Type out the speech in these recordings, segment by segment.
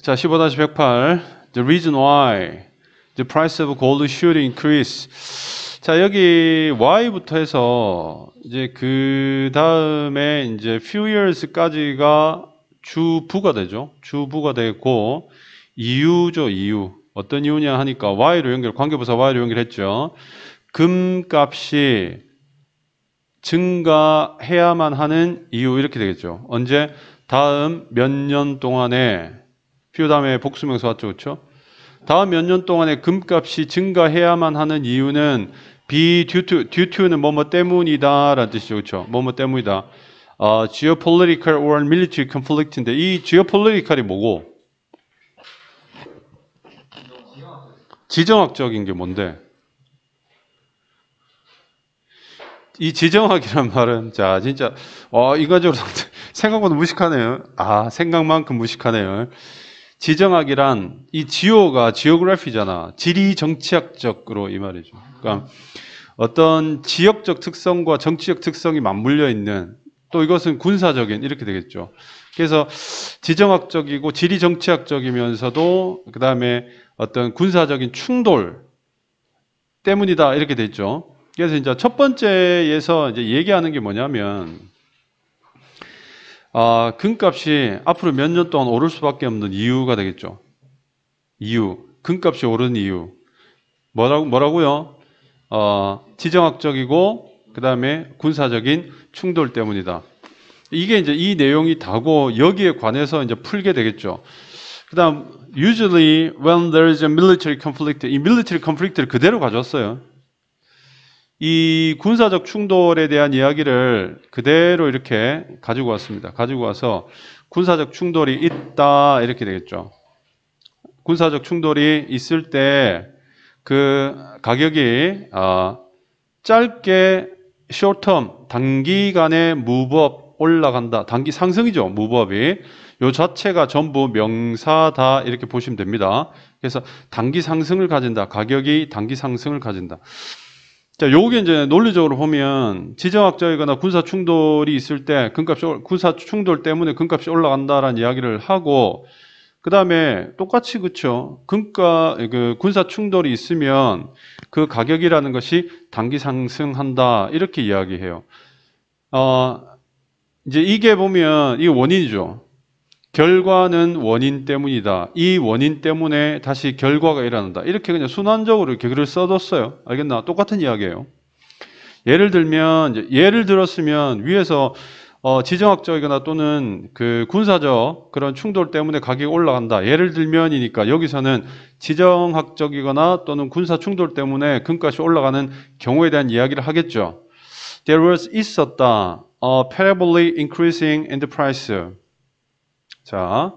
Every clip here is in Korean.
자, 15-108. The reason why the price of gold should increase. 자, 여기 why부터 해서 이제 그 다음에 이제 few years까지가 주부가 되죠. 주부가 되고 이유죠, 이유. 어떤 이유냐 하니까 y로 연결, 관계부사 y로 연결했죠. 금값이 증가해야만 하는 이유 이렇게 되겠죠. 언제? 다음 몇 년 동안에 few 다음에 복수명사 왔죠, 그렇죠? 다음 몇 년 동안에 금값이 증가해야만 하는 이유는 be due to는 뭐뭐 때문이다 라는 뜻이죠, 그렇죠? 뭐뭐 때문이다. geopolitical or military conflict인데 이 geopolitical이 뭐고? 지정학적인 게 뭔데? 이 지정학이란 말은 자 진짜 이과적으로 생각보다 무식하네요. 생각만큼 무식하네요. 지정학이란 이 지오가 지오그래피잖아. 지리 정치학적으로 이 말이죠. 그러니까 어떤 지역적 특성과 정치적 특성이 맞물려 있는, 또 이것은 군사적인 이렇게 되겠죠. 그래서 지정학적이고 지리 정치학적이면서도 그 다음에 어떤 군사적인 충돌 때문이다 이렇게 됐죠. 그래서 이제 첫 번째에서 이제 얘기하는 게 뭐냐면 금값이 앞으로 몇 년 동안 오를 수밖에 없는 이유가 되겠죠. 이유, 금값이 오르는 이유. 뭐라고요? 지정학적이고 그 다음에 군사적인 충돌 때문이다. 이게 이제 이 내용이 다고 여기에 관해서 이제 풀게 되겠죠. 그 다음 usually when there is a military conflict, 이 military conflict를 그대로 가져왔어요. 이 군사적 충돌에 대한 이야기를 그대로 이렇게 가지고 왔습니다. 가지고 와서 군사적 충돌이 있다 이렇게 되겠죠. 군사적 충돌이 있을 때 그 가격이 짧게 short term 단기간에 move up 올라간다. 단기 상승이죠. move up이. 요 자체가 전부 명사다 이렇게 보시면 됩니다. 그래서 단기 상승을 가진다. 가격이 단기 상승을 가진다. 자, 요게 이제 논리적으로 보면 지정학적이거나 군사 충돌이 있을 때 군사 충돌 때문에 금값이 올라간다라는 이야기를 하고, 그 다음에 똑같이 그쵸. 군사 충돌이 있으면 그 가격이라는 것이 단기 상승한다 이렇게 이야기해요. 이제 이게 보면 이게 원인이죠. 결과는 원인 때문이다. 이 원인 때문에 다시 결과가 일어난다. 이렇게 그냥 순환적으로 이렇게 글을 써뒀어요. 알겠나? 똑같은 이야기예요. 예를 들었으면 위에서 지정학적이거나 또는 그 군사적 그런 충돌 때문에 가격이 올라간다. 예를 들면이니까 여기서는 지정학적이거나 또는 군사 충돌 때문에 금값이 올라가는 경우에 대한 이야기를 하겠죠. There was 있었다. Parably increasing in the price. 자,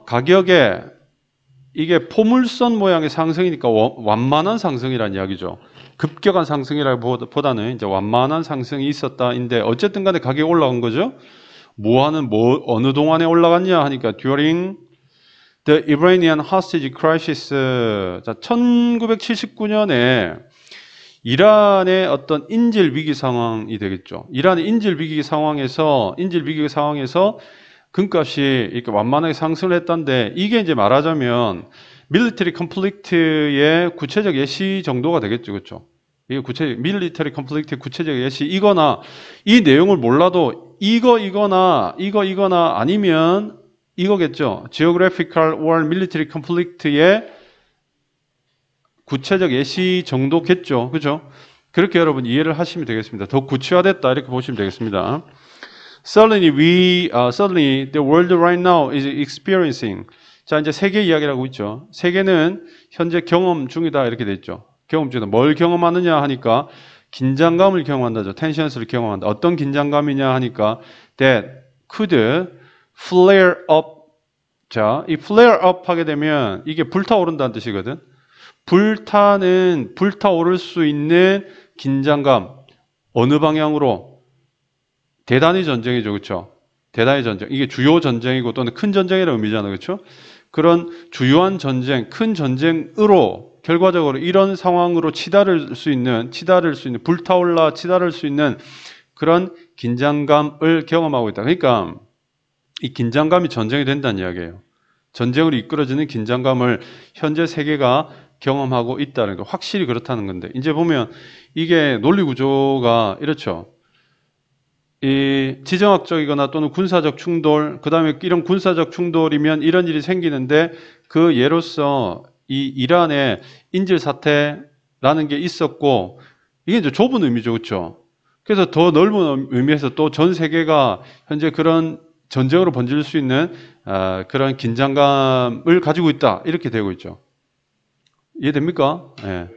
가격에 이게 포물선 모양의 상승이니까 완만한 상승이라는 이야기죠. 급격한 상승이라기보다는 이제 완만한 상승이 있었다인데 어쨌든 간에 가격이 올라간 거죠. 어느 동안에 올라갔냐 하니까 during the Iranian hostage crisis. 자, 1979년에 이란의 어떤 인질 위기 상황이 되겠죠. 이란의 인질 위기 상황에서 금값이 이렇게 완만하게 상승을 했던데, 이게 이제 말하자면 밀리터리 컨플릭트의 구체적 예시 정도가 되겠죠. 그렇죠? 이게 밀리터리 컨플릭트의 구체적 예시이거나, 이 내용을 몰라도 이거나 아니면 이거겠죠. geographical or military conflict의 구체적 예시 정도겠죠. 그죠? 그렇게 여러분 이해를 하시면 되겠습니다. 더 구체화됐다 이렇게 보시면 되겠습니다. Suddenly the world right now is experiencing. 자, 이제 세계 이야기를 하고 있죠. 세계는 현재 경험 중이다 이렇게 돼 있죠. 경험 중이다. 뭘 경험하느냐 하니까 긴장감을 경험한다죠. 텐션스를 경험한다. 어떤 긴장감이냐 하니까 that could flare up. 자, 이 flare up 하게 되면 이게 불타오른다는 뜻이거든. 불타오를 수 있는 긴장감. 어느 방향으로? 대단히 전쟁이죠. 그렇죠? 대단히 전쟁. 이게 주요 전쟁이고 또는 큰 전쟁이라는 의미잖아요. 그렇죠? 그런 주요한 전쟁, 큰 전쟁으로 결과적으로 이런 상황으로 치달을 수 있는 불타올라 치달을 수 있는 그런 긴장감을 경험하고 있다. 그러니까 이 긴장감이 전쟁이 된다는 이야기예요. 전쟁으로 이끌어지는 긴장감을 현재 세계가 경험하고 있다는 거. 확실히 그렇다는 건데. 이제 보면 이게 논리 구조가 이렇죠. 이 지정학적이거나 또는 군사적 충돌, 그 다음에 이런 군사적 충돌이면 이런 일이 생기는데 그 예로서 이 이란의 인질 사태라는 게 있었고 이게 이제 좁은 의미죠. 그렇죠? 그래서 더 넓은 의미에서 또 전 세계가 현재 그런 전쟁으로 번질 수 있는 그런 긴장감을 가지고 있다. 이렇게 되고 있죠. 이해됩니까? 예.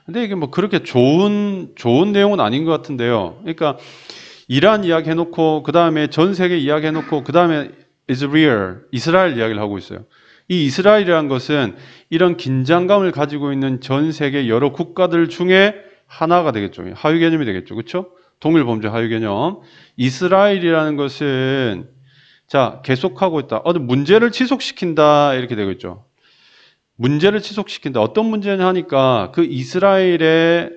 근데 이게 뭐 그렇게 좋은 내용은 아닌 것 같은데요. 그러니까 이란 이야기 해놓고 그 다음에 전 세계 이야기 해놓고 그 다음에 이스라엘 이야기를 하고 있어요. 이 이스라엘이라는 것은 이런 긴장감을 가지고 있는 전 세계 여러 국가들 중에 하나가 되겠죠. 하위 개념이 되겠죠. 그렇죠? 동일 범죄 하위 개념. 이스라엘이라는 것은 자 계속하고 있다. 어떤 문제를 지속시킨다 이렇게 되고 있죠. 문제를 지속시킨다. 어떤 문제냐 하니까 그 이스라엘의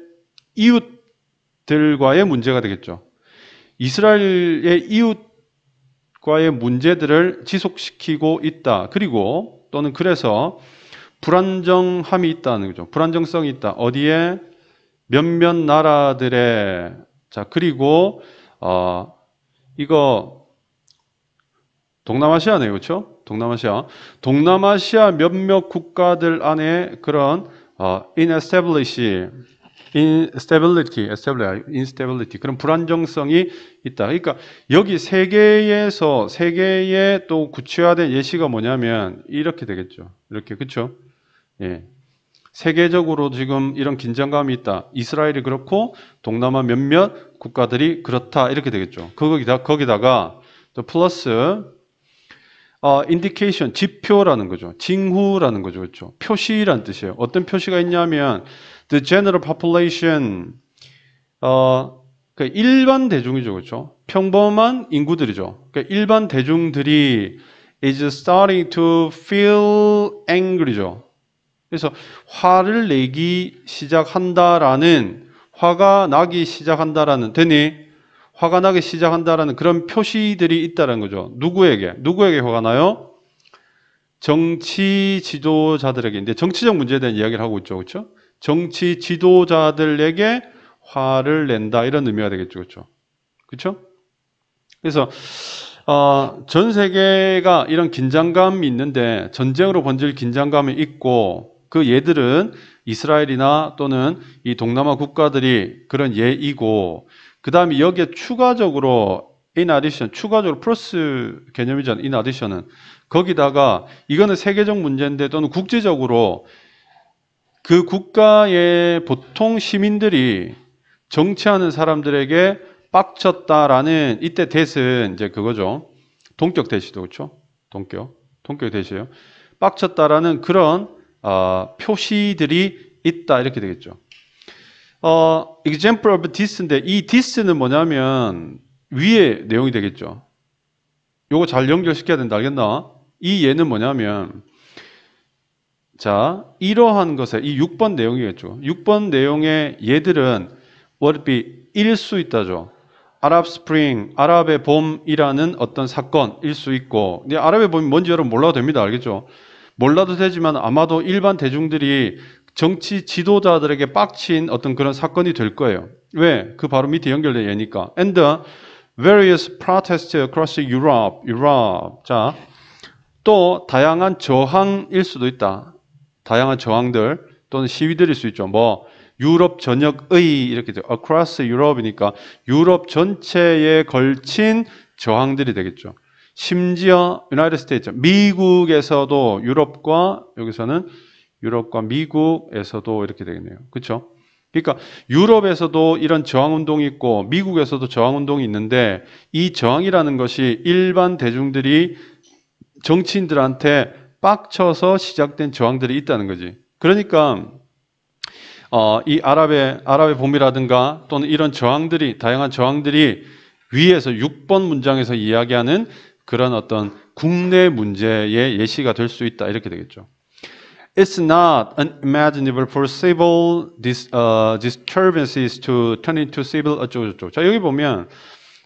이웃들과의 문제가 되겠죠. 이스라엘의 이웃과의 문제들을 지속시키고 있다. 그리고 또는 그래서 불안정함이 있다는 거죠. 불안정성이 있다. 어디에? 몇몇 나라들의 자 그리고 이거 동남아시아네요. 그렇죠? 동남아시아 몇몇 국가들 안에 그런 instability 그런 불안정성이 있다. 그러니까 여기 세계의 또 구체화된 예시가 뭐냐면 이렇게 되겠죠. 이렇게 그렇죠? 예. 세계적으로 지금 이런 긴장감이 있다. 이스라엘이 그렇고 동남아 몇몇 국가들이 그렇다. 이렇게 되겠죠. 거기다가 또 플러스 indication, 지표라는 거죠. 징후라는 거죠. 그렇죠? 표시라는 뜻이에요. 어떤 표시가 있냐면 the general population 그러니까 일반 대중이죠. 그렇죠? 평범한 인구들이죠. 그러니까 일반 대중들이 is starting to feel angry죠. 그래서 화를 내기 시작한다라는 화가 나기 시작한다라는 그런 표시들이 있다는 거죠. 누구에게 화가 나요? 정치 지도자들에게. 근데 정치적 문제에 대한 이야기를 하고 있죠. 그렇죠? 정치 지도자들에게 화를 낸다. 이런 의미가 되겠죠. 그렇죠? 그렇죠? 그래서 전 세계가 이런 긴장감이 있는데 전쟁으로 번질 긴장감이 있고 그 예들은 이스라엘이나 또는 이 동남아 국가들이 그런 예이고 그 다음에 여기에 추가적으로 추가적으로 플러스 개념이잖아요. in addition은 거기다가 이거는 세계적 문제인데 또는 국제적으로 그 국가의 보통 시민들이 정치하는 사람들에게 빡쳤다라는 이때 대은 이제 그거죠. 동격 대시도 그렇죠? 동격 대시예요. 빡쳤다라는 그런 표시들이 있다 이렇게 되겠죠. example of this인데 이 this는 뭐냐면 위에 내용이 되겠죠. 요거 잘 연결시켜야 된다. 알겠나? 이 예는 뭐냐면 자 이러한 것에 이 6번 내용이겠죠. 6번 내용의 예들은 what it be 일 수 있다죠. 아랍 스프링, 아랍의 봄이라는 어떤 사건일 수 있고 근데 아랍의 봄이 뭔지 여러분 몰라도 됩니다. 알겠죠? 몰라도 되지만 아마도 일반 대중들이 정치 지도자들에게 빡친 어떤 그런 사건이 될 거예요. 왜? 그 바로 밑에 연결된 예니까. And the various protests across Europe. 자, 또 다양한 저항일 수도 있다. 다양한 저항들 또는 시위들일 수 있죠. 뭐 유럽 전역의 이렇게 돼요. across Europe이니까 유럽 전체에 걸친 저항들이 되겠죠. 심지어 United States, 미국에서도 여기서는 유럽과 미국에서도 이렇게 되겠네요. 그렇죠? 그러니까 유럽에서도 이런 저항운동이 있고 미국에서도 저항운동이 있는데 이 저항이라는 것이 일반 대중들이 정치인들한테 빡쳐서 시작된 저항들이 있다는 거지. 그러니까 이 아랍의 봄이라든가 또는 이런 저항들이 다양한 저항들이 위에서 6번 문장에서 이야기하는 그런 어떤 국내 문제의 예시가 될 수 있다 이렇게 되겠죠. It's not unimaginable for civil disturbances to turn into civil 어쩌고저쩌고. 자 여기 보면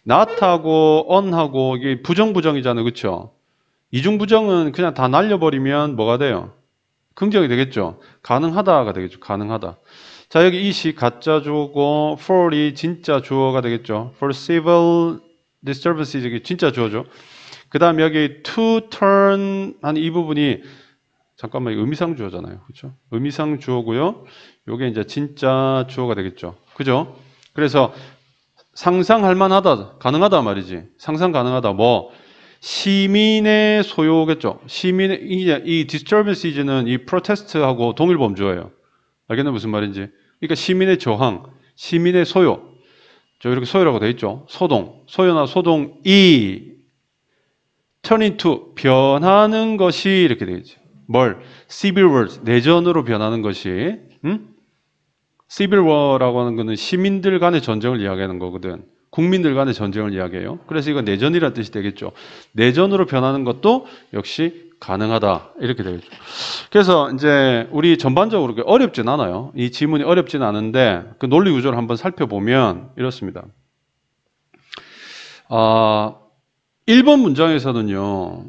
not하고 on하고 이게 부정이잖아요, 그렇죠? 이중부정은 그냥 다 날려버리면 뭐가 돼요? 긍정이 되겠죠. 가능하다가 되겠죠. 가능하다. 자, 여기 it이 가짜 주어고 for이 진짜 주어가 되겠죠. for civil disturbances 이게 진짜 주어죠. 그 다음에 여기 to turn 하는 이 부분이 잠깐만 의미상 주어잖아요. 그렇죠? 의미상 주어고요. 요게 이제 진짜 주어가 되겠죠. 그죠? 그래서 상상할 만하다, 가능하다 말이지. 상상 가능하다. 뭐 시민의 소요겠죠. 시민의 이 disturbance는 이 protest하고 동일 범주어예요. 알겠나 무슨 말인지. 그러니까 시민의 저항, 시민의 소요. 저 이렇게 소요라고 되어 있죠. 소동, 소요나 소동이 turn into 변하는 것이 이렇게 되어 있죠. 뭘? civil war 내전으로 변하는 것이. civil war라고 하는 것은 시민들 간의 전쟁을 이야기하는 거거든. 국민들 간의 전쟁을 이야기해요. 그래서 이건 내전이라는 뜻이 되겠죠. 내전으로 변하는 것도 역시 가능하다. 이렇게 되겠죠. 그래서 이제 우리 전반적으로 어렵진 않아요. 이 지문이 어렵진 않은데 그 논리 구조를 한번 살펴보면 이렇습니다. 1번 문장에서는요.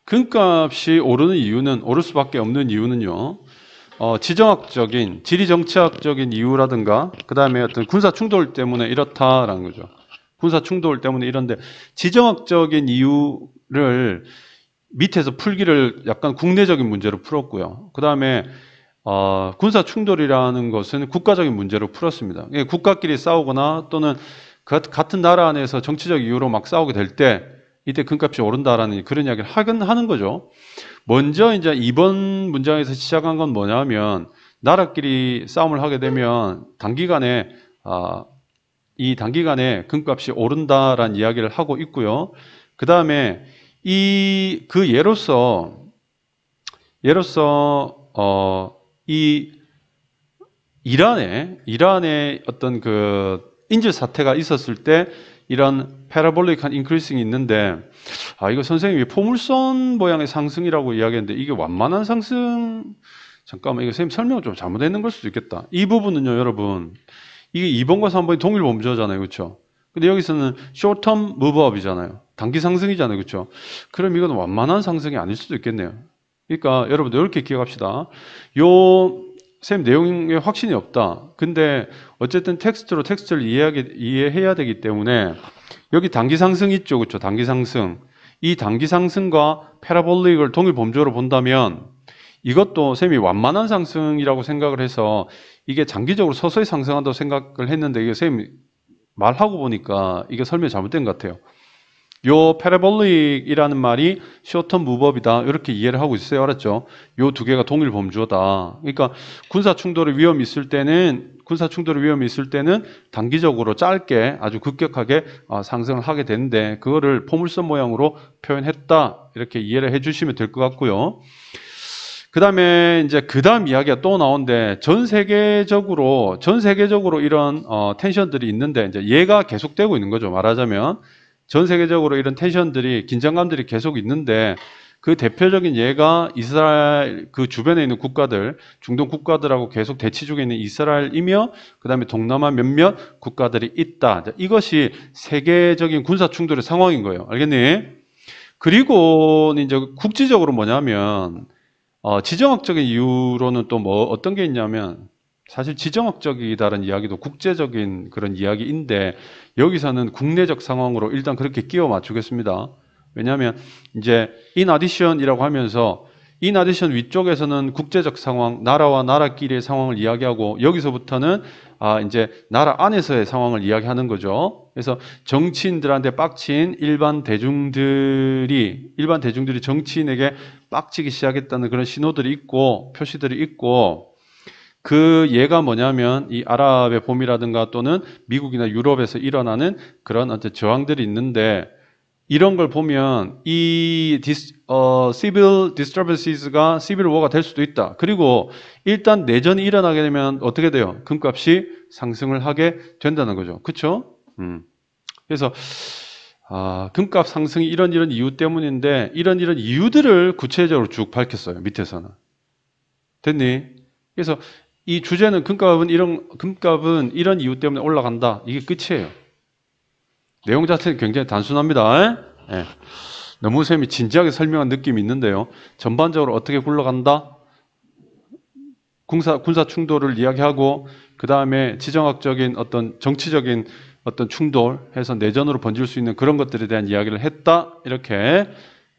근값이 오르는 이유는, 오를 수밖에 없는 이유는요. 지정학적인, 지리정치학적인 이유라든가, 그 다음에 어떤 군사 충돌 때문에 이렇다라는 거죠. 군사 충돌 때문에 이런데, 지정학적인 이유를 밑에서 풀기를 약간 국내적인 문제로 풀었고요. 그 다음에, 군사 충돌이라는 것은 국가적인 문제로 풀었습니다. 국가끼리 싸우거나 또는 같은 나라 안에서 정치적 이유로 막 싸우게 될 때, 이때 금값이 오른다라는 그런 이야기를 하는 거죠. 먼저 이제 2번 문장에서 시작한 건 뭐냐면 나라끼리 싸움을 하게 되면 단기간에 이 단기간에 금값이 오른다라는 이야기를 하고 있고요. 그 다음에 그 예로서 이 이란에 어떤 그 인질 사태가 있었을 때 이런 패러볼릭한 인크리싱이 있는데 이거 선생님이 포물선 모양의 상승이라고 이야기했는데 이게 완만한 상승 잠깐만 이거 선생님 설명을 좀 잘못했는 걸 수도 있겠다. 이 부분은요 여러분 이게 2번과 3번이 동일 범주잖아요. 그렇죠? 근데 여기서는 short term move up이잖아요. 단기 상승이잖아요. 그렇죠? 그럼 이건 완만한 상승이 아닐 수도 있겠네요. 그러니까 여러분들 이렇게 기억합시다. 쌤 내용에 확신이 없다. 근데 어쨌든 텍스트를 이해해야 되기 때문에 여기 단기 상승 있죠. 그렇죠? 단기 상승. 이 단기 상승과 패러볼릭을 동일 범주로 본다면 이것도 쌤이 완만한 상승이라고 생각을 해서 이게 장기적으로 서서히 상승한다고 생각을 했는데 이게 쌤이 말하고 보니까 이게 설명이 잘못된 것 같아요. 요 패러볼릭이라는 말이 short-term move-up이다. 이렇게 이해를 하고 있어요. 알았죠? 요 두 개가 동일 범주어다. 그러니까 군사 충돌의 위험이 있을 때는 단기적으로 짧게 아주 급격하게 상승을 하게 되는데 그거를 포물선 모양으로 표현했다. 이렇게 이해를 해 주시면 될 것 같고요. 그 다음에 이제 그 다음 이야기가 또 나오는데 전 세계적으로 이런 텐션들이 있는데 이제 얘가 계속되고 있는 거죠. 말하자면 전 세계적으로 이런 텐션들이 긴장감들이 계속 있는데 그 대표적인 예가 이스라엘 그 주변에 있는 국가들 중동 국가들하고 계속 대치 중에 있는 이스라엘이며 그 다음에 동남아 몇몇 국가들이 있다. 이것이 세계적인 군사 충돌의 상황인 거예요. 알겠니? 그리고 이제 국지적으로 뭐냐면 지정학적인 이유로는 또 뭐 어떤 게 있냐면 사실 지정학적이다라는 이야기도 국제적인 그런 이야기인데 여기서는 국내적 상황으로 일단 그렇게 끼워 맞추겠습니다. 왜냐하면 이제 in addition이라고 하면서 in addition 위쪽에서는 국제적 상황, 나라와 나라끼리의 상황을 이야기하고 여기서부터는 이제 나라 안에서의 상황을 이야기하는 거죠. 그래서 정치인들한테 빡친 일반 대중들이 정치인에게 빡치기 시작했다는 그런 신호들이 있고 표시들이 있고 그 예가 뭐냐면 이 아랍의 봄이라든가 또는 미국이나 유럽에서 일어나는 그런 어떤 저항들이 있는데 이런 걸 보면 이 civil disturbance,가 civil war가 될 수도 있다. 그리고 일단 내전이 일어나게 되면 어떻게 돼요? 금값이 상승을 하게 된다는 거죠. 그렇죠? 그래서 금값 상승이 이런 이유 때문인데 이런 이유들을 구체적으로 쭉 밝혔어요. 밑에서는. 됐니? 그래서 이 주제는 금값은 이런 이유 때문에 올라간다. 이게 끝이에요. 내용 자체는 굉장히 단순합니다. 네. 너무 쌤이 진지하게 설명한 느낌이 있는데요. 전반적으로 어떻게 굴러간다? 군사 충돌을 이야기하고 그 다음에 지정학적인 어떤 정치적인 어떤 충돌 해서 내전으로 번질 수 있는 그런 것들에 대한 이야기를 했다. 이렇게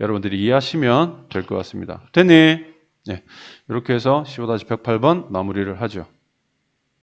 여러분들이 이해하시면 될 것 같습니다. 됐니? 네. 이렇게 해서 15-108번 마무리를 하죠.